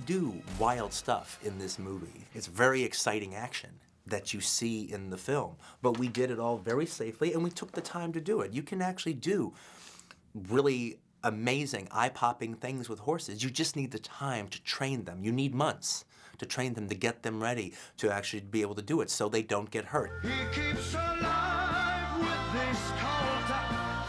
do wild stuff in this movie. It's very exciting action that you see in the film, but we did it all very safely and we took the time to do it. You can actually do really amazing, eye-popping things with horses. You just need the time to train them. You need months to train them, to get them ready to actually be able to do it so they don't get hurt. He keeps alive with this Colt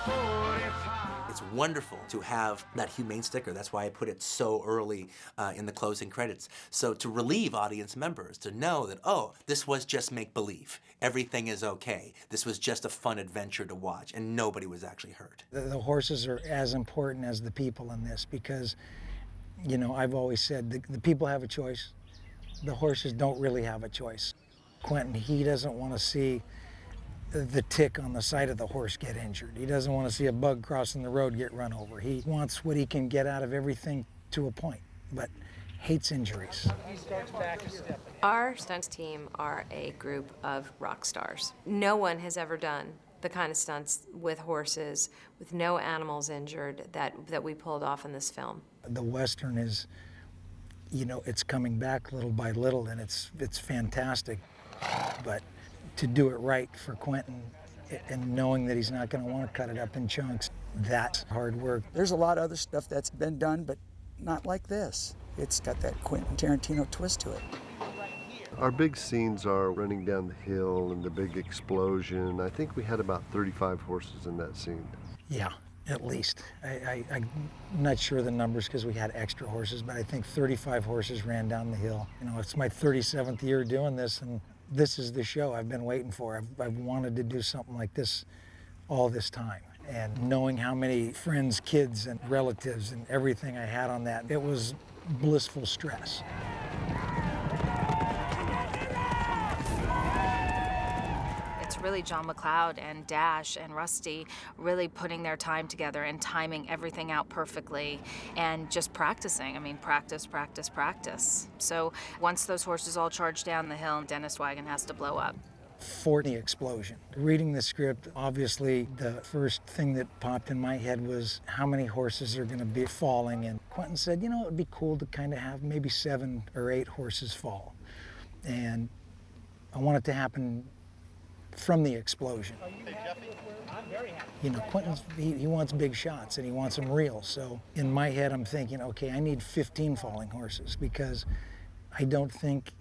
45. It's wonderful to have that humane sticker. That's why I put it so early in the closing credits. So to relieve audience members, to know that, oh, this was just make-believe. Everything is okay. This was just a fun adventure to watch, and nobody was actually hurt. The horses are as important as the people in this because, you know, I've always said the people have a choice. The horses don't really have a choice. Quentin, he doesn't want to see the tick on the side of the horse get injured. He doesn't want to see a bug crossing the road get run over. He wants what he can get out of everything to a point, but hates injuries. Our stunts team are a group of rock stars. No one has ever done the kind of stunts with horses, with no animals injured, that we pulled off in this film. The Western is, you know, it's coming back little by little, and it's fantastic. But to do it right for Quentin, and knowing that he's not going to want to cut it up in chunks, that's hard work. There's a lot of other stuff that's been done, but not like this. It's got that Quentin Tarantino twist to it. Our big scenes are running down the hill and the big explosion. I think we had about 35 horses in that scene. Yeah, at least. I'm not sure of the numbers because we had extra horses, but I think 35 horses ran down the hill. You know, it's my 37th year doing this, and this is the show I've been waiting for. I've wanted to do something like this all this time. And knowing how many friends, kids, and relatives and everything I had on that, it was blissful stress. It's really John McLeod and Dash and Rusty really putting their time together and timing everything out perfectly and just practicing. I mean, practice, practice, practice. So once those horses all charge down the hill, Dennis Wagon has to blow up. For the explosion. Reading the script, obviously the first thing that popped in my head was how many horses are going to be falling, and Quentin said, you know, it'd be cool to kind of have maybe 7 or 8 horses fall. And I want it to happen from the explosion. You know, Quentin's, he wants big shots and he wants them real. So in my head, I'm thinking, okay, I need 15 falling horses because I don't think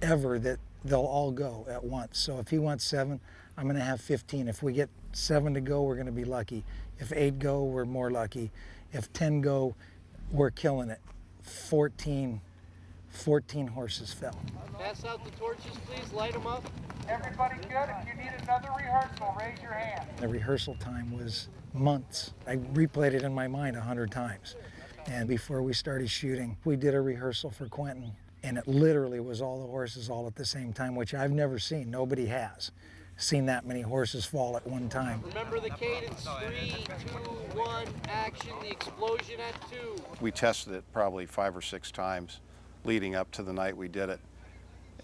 ever that they'll all go at once. So if he wants 7, I'm going to have 15. If we get 7 to go, we're going to be lucky. If 8 go, we're more lucky. If 10 go, we're killing it. 14 horses fell. Pass out the torches, please. Light them up. Everybody good? If you need another rehearsal, raise your hand. The rehearsal time was months. I replayed it in my mind 100 times. And before we started shooting, we did a rehearsal for Quentin. And it literally was all the horses all at the same time, which I've never seen. Nobody has seen that many horses fall at one time. Remember the cadence, 3, 2, 1, action, the explosion at 2. We tested it probably 5 or 6 times leading up to the night we did it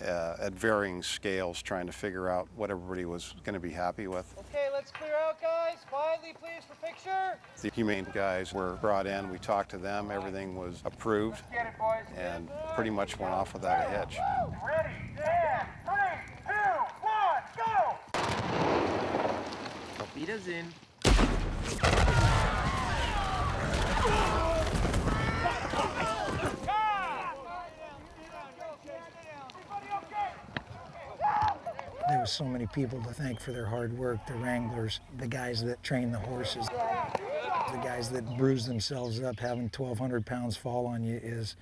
at varying scales, trying to figure out what everybody was going to be happy with. Okay, let's clear out, guys. Quietly, please, for picture. The humane guys were brought in, we talked to them, everything was approved, Get it, boys. and pretty much went off without a hitch. Ready, stand, 3, 2, 1, go! Torpedoes in. There was so many people to thank for their hard work, the wranglers, the guys that train the horses, the guys that bruise themselves up. Having 1,200 pounds fall on you is,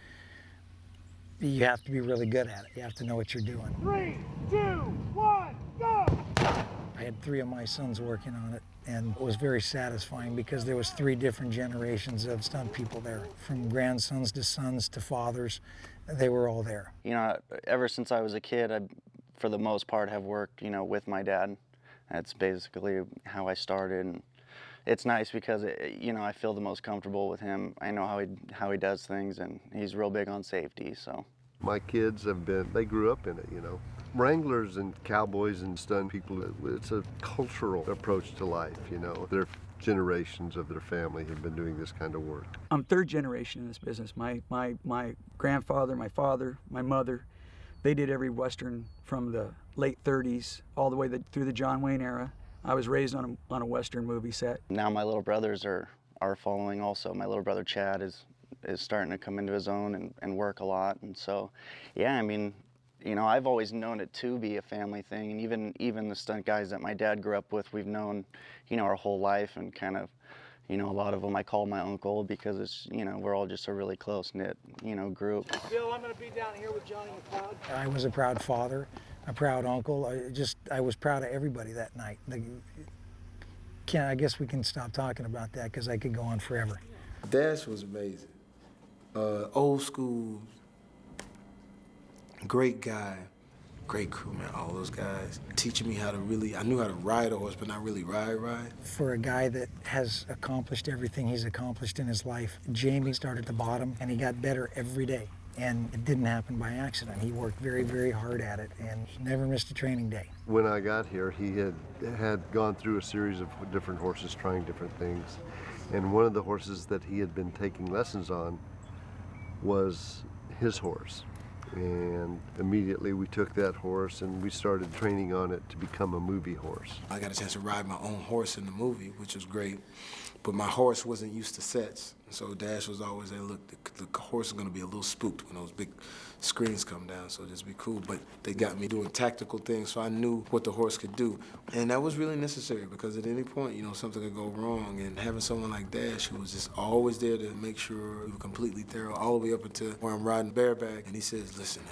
you have to be really good at it. You have to know what you're doing. 3, 2, 1, go! I had 3 of my sons working on it, and it was very satisfying because there was 3 different generations of stunt people there, from grandsons to sons to fathers. They were all there. You know, ever since I was a kid, I, for the most part, have worked, you know, with my dad. That's basically how I started. And it's nice because, you know, I feel the most comfortable with him. I know how he does things, and he's real big on safety, so. My kids have been, they grew up in it, you know. Wranglers and cowboys and stunt people, it's a cultural approach to life, you know. Their generations of their family have been doing this kind of work. I'm third generation in this business. My grandfather, my father, my mother, they did every Western from the late 30s all the way through the John Wayne era. I was raised on a Western movie set. Now my little brothers are following also. My little brother Chad is starting to come into his own and work a lot. And so, yeah, I mean, you know, I've always known it to be a family thing. And even the stunt guys that my dad grew up with, we've known, you know, our whole life, and kind of, you know, a lot of them I call my uncle because it's, you know, we're all just a really close-knit, you know, group. Bill, I'm going to be down here with Johnny McLeod. I was a proud father, a proud uncle. I was proud of everybody that night. I guess we can stop talking about that because I could go on forever. Dash was amazing. Old school, great guy, great crew, man, all those guys. Teaching me how to really, I knew how to ride a horse, but not really ride. For a guy that has accomplished everything he's accomplished in his life, Jamie started at the bottom and he got better every day. And it didn't happen by accident. He worked very, very hard at it, and he never missed a training day. When I got here, he had gone through a series of different horses, trying different things. And one of the horses that he had been taking lessons on was his horse. And immediately we took that horse and we started training on it to become a movie horse. I got a chance to ride my own horse in the movie, which was great. But my horse wasn't used to sets. So Dash was always there, look, the horse is gonna be a little spooked when those big screens come down, so just be cool. But they got me doing tactical things, so I knew what the horse could do. And that was really necessary because at any point, you know, something could go wrong. And having someone like Dash who was just always there to make sure we were completely thorough, all the way up until where I'm riding bareback. And he says, listen,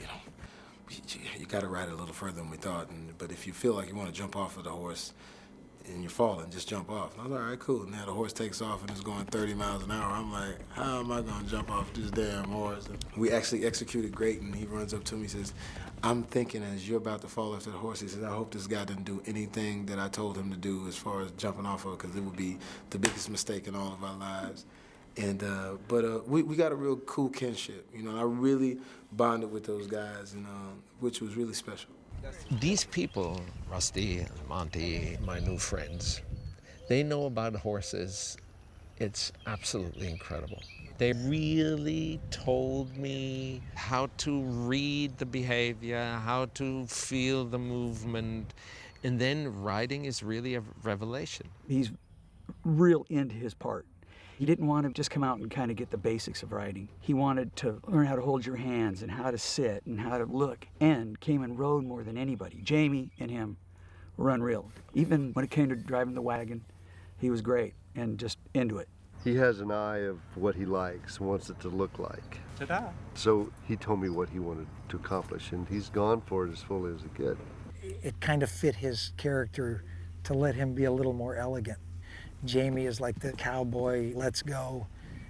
you know, you gotta ride it a little further than we thought. But if you feel like you wanna jump off of the horse, and you're falling, just jump off. And I was like, all right, cool. Now the horse takes off and it's going 30 miles an hour. I'm like, how am I gonna jump off this damn horse? And we actually executed great, and he runs up to me and says, I'm thinking as you're about to fall off that horse, he says, I hope this guy didn't do anything that I told him to do as far as jumping off of, because it would be the biggest mistake in all of our lives. And we got a real cool kinship, you know. I really bonded with those guys, and which was really special. These people, Rusty, Monty, my new friends, they know about horses. It's absolutely incredible. They really told me how to read the behavior, how to feel the movement, and then riding is really a revelation. He's real into his part. He didn't want to just come out and kind of get the basics of riding. He wanted to learn how to hold your hands and how to sit and how to look, and came and rode more than anybody. Jamie and him were unreal. Even when it came to driving the wagon, he was great and just into it. He has an eye of what he likes, wants it to look like. Ta-da. So he told me what he wanted to accomplish, and he's gone for it as fully as he could. It kind of fit his character to let him be a little more elegant. Jamie is like the cowboy, let's go.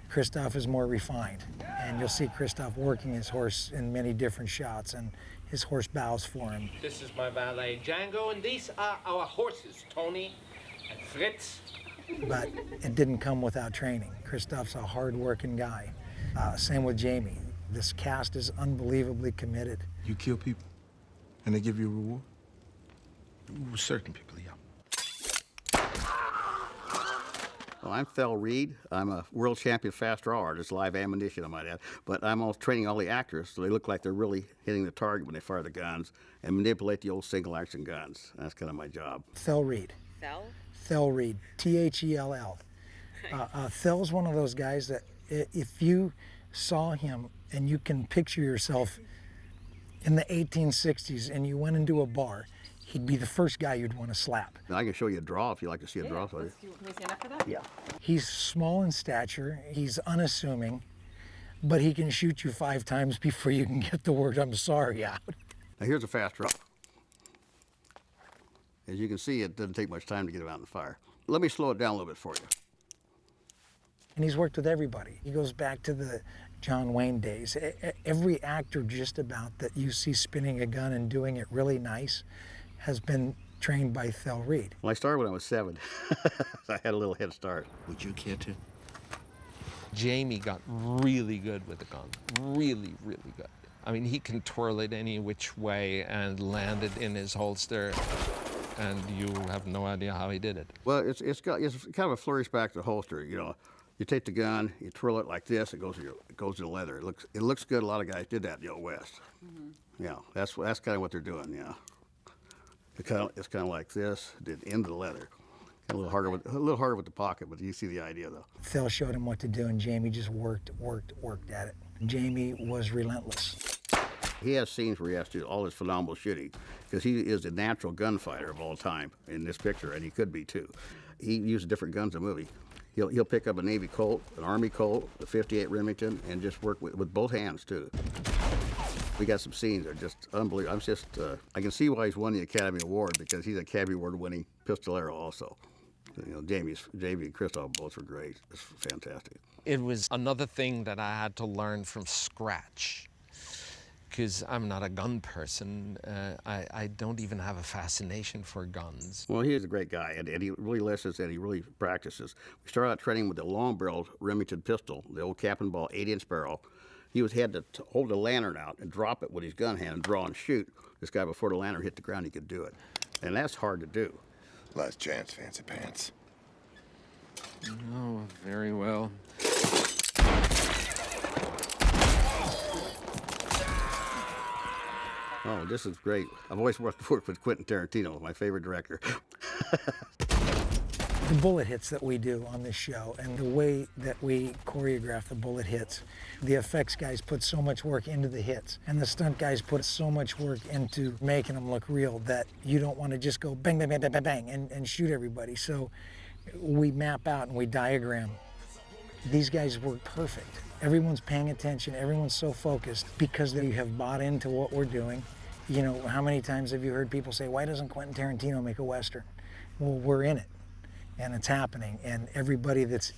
Christoph is more refined. And you'll see Christoph working his horse in many different shots, and his horse bows for him. This is my valet, Django, and these are our horses, Tony and Fritz. But it didn't come without training. Christoph's a hard-working guy. Same with Jamie. This cast is unbelievably committed. You kill people, and they give you a reward? Certain people, yeah. Well, I'm Thel Reed. I'm a world champion fast draw artist, live ammunition, I might add. But I'm also training all the actors so they look like they're really hitting the target when they fire the guns and manipulate the old single-action guns. That's kind of my job. Thel Reed. Thel? Thel Reed, T-H-E-L-L. Thel's one of those guys that if you saw him and you can picture yourself in the 1860s and you went into a bar, he'd be the first guy you'd want to slap. I can show you a draw if you like to see a draw. Can we see enough for that? Yeah. He's small in stature, he's unassuming, but he can shoot you 5 times before you can get the word I'm sorry out. Now here's a fast draw. As you can see, it doesn't take much time to get him out in the fire. Let me slow it down a little bit for you. And he's worked with everybody. He goes back to the John Wayne days. Every actor just about that you see spinning a gun and doing it really nice has been trained by Thel Reed. Well, I started when I was 7. So I had a little head start. Would you care to? Jamie got really good with the gun, really, really good. I mean, he can twirl it any which way and land it in his holster, and you have no idea how he did it. Well, it's kind of a flourish back to the holster. You know, you take the gun, you twirl it like this, it goes to the leather. It looks good. A lot of guys did that in the old West. Yeah, that's kind of what they're doing. Yeah, it's kind of like this, did into the leather. A little harder with the pocket, but you see the idea though. Phil showed him what to do, and Jamie just worked at it. Jamie was relentless. He has scenes where he has to do all this phenomenal shooting because he is a natural gunfighter of all time in this picture, and he could be too. He uses different guns in the movie. He'll pick up a Navy Colt, an Army Colt, a 58 Remington, and just work with both hands too. We got some scenes that are just unbelievable. I can see why he's won the Academy Award because he's an Academy Award winning pistolero also. You know, Jamie and Christoph both were great. It's fantastic. It was another thing that I had to learn from scratch, because I'm not a gun person. I don't even have a fascination for guns. Well, he is a great guy, and he really listens and he really practices. We started out training with the long-barreled Remington pistol, the old cap and ball 8-inch barrel. He had to hold the lantern out and drop it with his gun hand and draw and shoot. This guy, before the lantern hit the ground, he could do it. And that's hard to do. Last chance, fancy pants. Oh, very well. Oh, this is great. I've always worked with Quentin Tarantino, my favorite director. The bullet hits that we do on this show and the way that we choreograph the bullet hits, the effects guys put so much work into the hits, and the stunt guys put so much work into making them look real that you don't want to just go bang, bang, bang, bang, bang, bang, and shoot everybody. So we map out and we diagram. These guys work perfect. Everyone's paying attention, everyone's so focused because they have bought into what we're doing. You know, how many times have you heard people say, why doesn't Quentin Tarantino make a Western? Well, we're in it. And it's happening, and everybody that's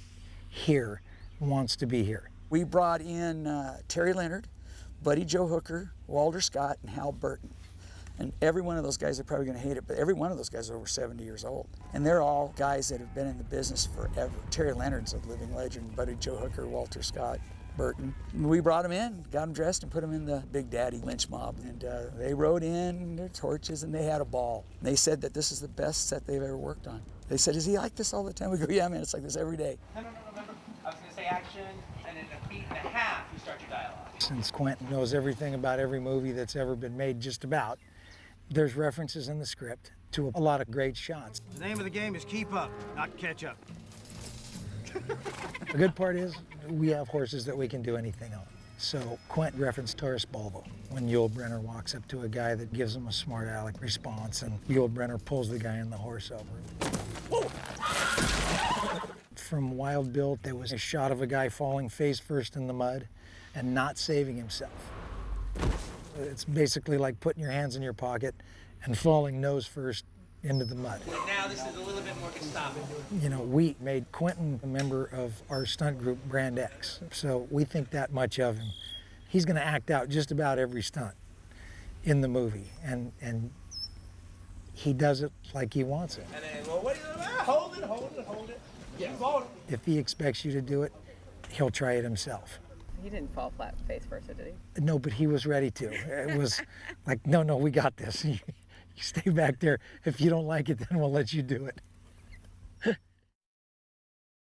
here wants to be here. We brought in Terry Leonard, Buddy Joe Hooker, Walter Scott, and Hal Burton. And every one of those guys are probably going to hate it, but every one of those guys are over 70 years old. And they're all guys that have been in the business forever. Terry Leonard's a living legend, Buddy Joe Hooker, Walter Scott, Burton. We brought them in, got them dressed, and put them in the Big Daddy lynch mob. And they rode in their torches, and they had a ball. And they said that this is the best set they've ever worked on. They said, is he like this all the time? We go, yeah, man, it's like this every day. No, remember, I was going to say action, and in a beat and a half, you start your dialogue. Since Quentin knows everything about every movie that's ever been made, just about, there's references in the script to a lot of great shots. The name of the game is keep up, not catch up. The good part is we have horses that we can do anything on. So Quentin referenced Taurus Bulbo when Yul Brynner walks up to a guy that gives him a smart aleck response, and Yul Brynner pulls the guy on the horse over. Whoa. From Wild Bill, there was a shot of a guy falling face first in the mud and not saving himself. It's basically like putting your hands in your pocket and falling nose first into the mud. Now this is a little bit more Gestapo. You know, we made Quentin a member of our stunt group, Brand X, so we think that much of him. He's going to act out just about every stunt in the movie, and he does it like he wants it. And then, well, what do you hold it. Yeah. If he expects you to do it, he'll try it himself. He didn't fall flat face first, did he? No, but he was ready to. It was like, no, we got this. You stay back there. If you don't like it, then we'll let you do it.